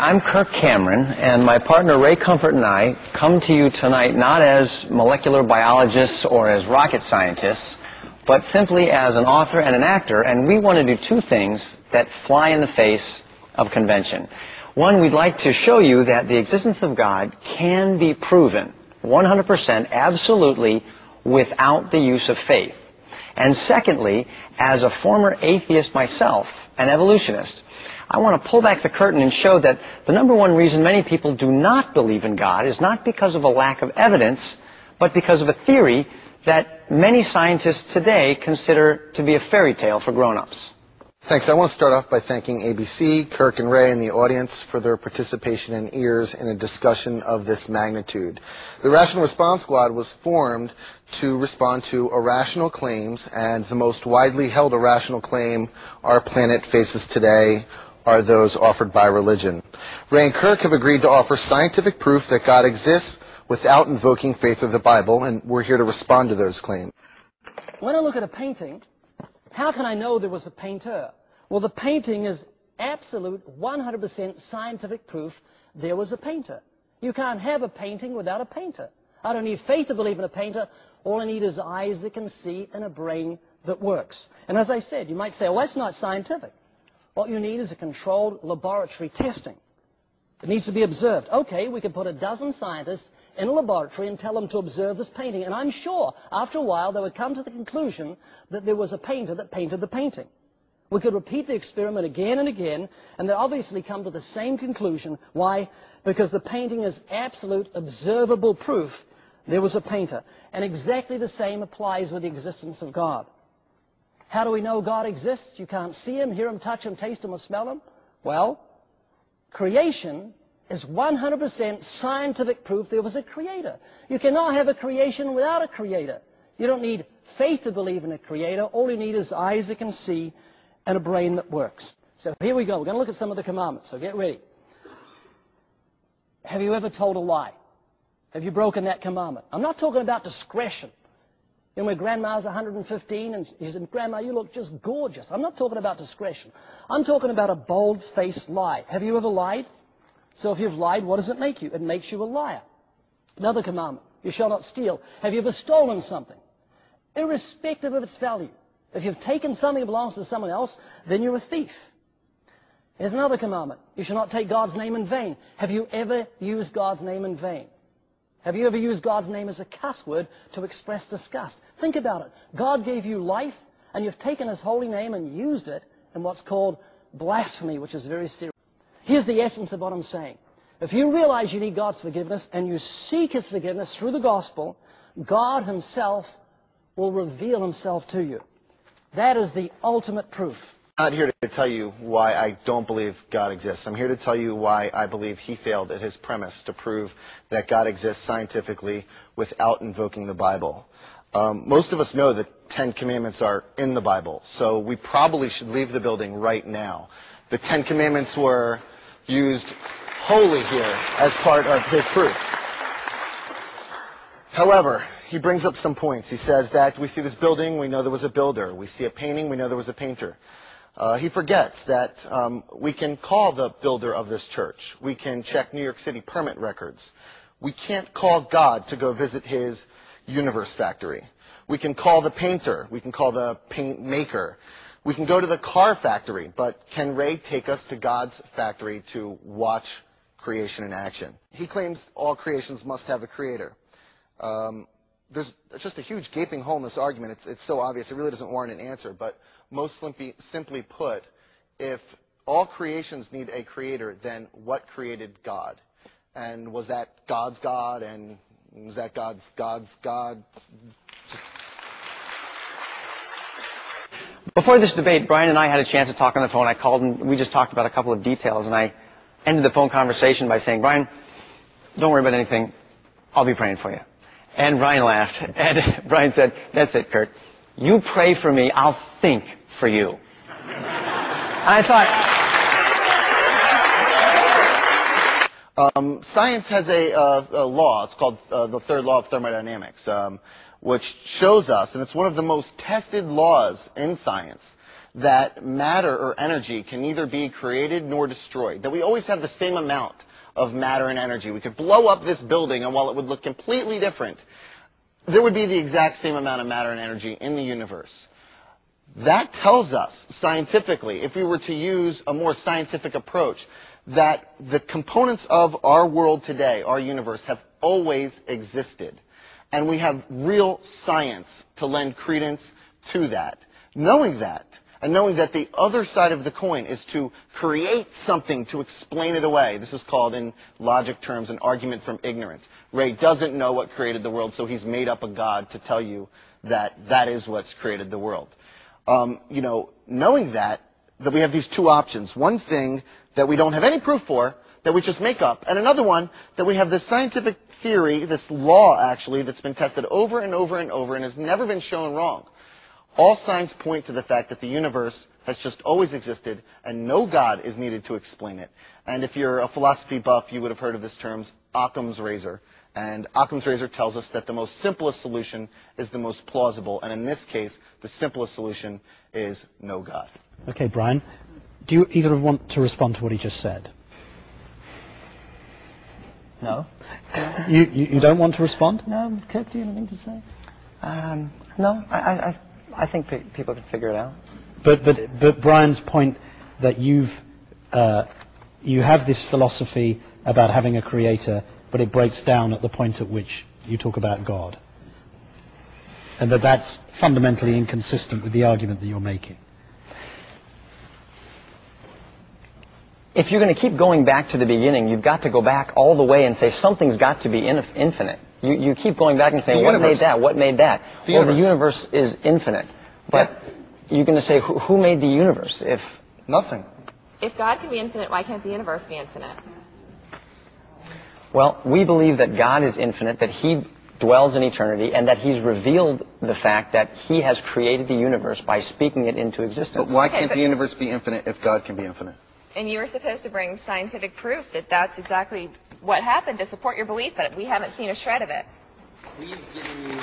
I'm Kirk Cameron, and my partner Ray Comfort and I come to you tonight not as molecular biologists or as rocket scientists, but simply as an author and an actor, and we want to do two things that fly in the face of convention. One, we'd like to show you that the existence of God can be proven 100% absolutely without the use of faith. And secondly, as a former atheist myself, an evolutionist, I want to pull back the curtain and show that the number one reason many people do not believe in God is not because of a lack of evidence, but because of a theory that many scientists today consider to be a fairy tale for grown-ups. Thanks. I want to start off by thanking ABC, Kirk and Ray, and the audience for their participation and ears in a discussion of this magnitude. The Rational Response Squad was formed to respond to irrational claims, and the most widely held irrational claim our planet faces today are those offered by religion. Ray and Kirk have agreed to offer scientific proof that God exists without invoking faith or the Bible, and we're here to respond to those claims. When I look at a painting, how can I know there was a painter? Well, the painting is absolute 100% scientific proof there was a painter. You can't have a painting without a painter. I don't need faith to believe in a painter. All I need is eyes that can see and a brain that works. And as I said, you might say, well, that's not scientific. What you need is a controlled laboratory testing. It needs to be observed. Okay, we could put a dozen scientists in a laboratory and tell them to observe this painting. And I'm sure, after a while, they would come to the conclusion that there was a painter that painted the painting. We could repeat the experiment again and again, and they obviously come to the same conclusion. Why? Because the painting is absolute, observable proof there was a painter. And exactly the same applies with the existence of God. How do we know God exists? You can't see him, hear him, touch him, taste him, or smell him. Well, creation is 100% scientific proof there was a creator. You cannot have a creation without a creator. You don't need faith to believe in a creator. All you need is eyes that can see and a brain that works. So here we go. We're going to look at some of the commandments, so get ready. Have you ever told a lie? Have you broken that commandment? I'm not talking about discretion. You know, when Grandma's 115 and she said, Grandma, you look just gorgeous. I'm not talking about discretion. I'm talking about a bold-faced lie. Have you ever lied? So if you've lied, what does it make you? It makes you a liar. Another commandment, you shall not steal. Have you ever stolen something? Irrespective of its value. If you've taken something that belongs to someone else, then you're a thief. Here's another commandment. You shall not take God's name in vain. Have you ever used God's name in vain? Have you ever used God's name as a cuss word to express disgust? Think about it. God gave you life, and you've taken his holy name and used it in what's called blasphemy, which is very serious. Here's the essence of what I'm saying. If you realize you need God's forgiveness and you seek his forgiveness through the gospel, God himself will reveal himself to you. That is the ultimate proof. I'm not here to tell you why I don't believe God exists. I'm here to tell you why I believe he failed at his premise to prove that God exists scientifically without invoking the Bible. Most of us know that 10 Commandments are in the Bible, so we probably should leave the building right now. The 10 Commandments were used wholly here as part of his proof. However, he brings up some points. He says that we see this building, we know there was a builder. We see a painting, we know there was a painter. He forgets that we can call the builder of this church. We can check New York City permit records. We can't call God to go visit his universe factory. We can call the painter. We can call the paint maker. We can go to the car factory. But can Ray take us to God's factory to watch creation in action? He claims all creations must have a creator. There's just a huge gaping hole in this argument. It's so obvious. It really doesn't warrant an answer. But most simply put, if all creations need a creator, then what created God? And was that God's God? And was that God's God? Before this debate, Brian and I had a chance to talk on the phone. I called and we just talked about a couple of details, and I ended the phone conversation by saying, Brian, don't worry about anything. I'll be praying for you. And Brian laughed, and Brian said, that's it, Kurt. You pray for me, I'll think for you. And I thought... Science has a law. It's called the third law of thermodynamics, which shows us, and it's one of the most tested laws in science, that matter or energy can neither be created nor destroyed, that we always have the same amount of matter and energy. We could blow up this building, and while it would look completely different, there would be the exact same amount of matter and energy in the universe. That tells us scientifically, if we were to use a more scientific approach, that the components of our world today, our universe, have always existed. And we have real science to lend credence to that. Knowing that, and knowing that the other side of the coin is to create something to explain it away. This is called, in logic terms, an argument from ignorance. Ray doesn't know what created the world, so he's made up a god to tell you that that is what's created the world. Knowing that we have these two options. One thing that we don't have any proof for, that we just make up, and another one that we have this scientific theory, this law actually, that's been tested over and over and over and has never been shown wrong. All signs point to the fact that the universe has just always existed and no God is needed to explain it. And if you're a philosophy buff, you would have heard of this term, Occam's razor. And Occam's razor tells us that the most simplest solution is the most plausible. And in this case, the simplest solution is no God. Okay, Brian, do you either want to respond to what he just said? No. You don't want to respond? No, Kurt, do you have anything to say? No, I think people can figure it out. But Brian's point that you have this philosophy about having a creator, but it breaks down at the point at which you talk about God. And that's fundamentally inconsistent with the argument that you're making. If you're going to keep going back to the beginning, you've got to go back all the way and say something's got to be infinite. You keep going back and saying, what made that? What made that? The universe is infinite. But you're going to say, who made the universe? If nothing. If God can be infinite, why can't the universe be infinite? Well, we believe that God is infinite, that He dwells in eternity, and that He's revealed the fact that He has created the universe by speaking it into existence. But why can't the universe be infinite if God can be infinite? And you were supposed to bring scientific proof that that's exactly what happened to support your belief, but we haven't seen a shred of it. We've given you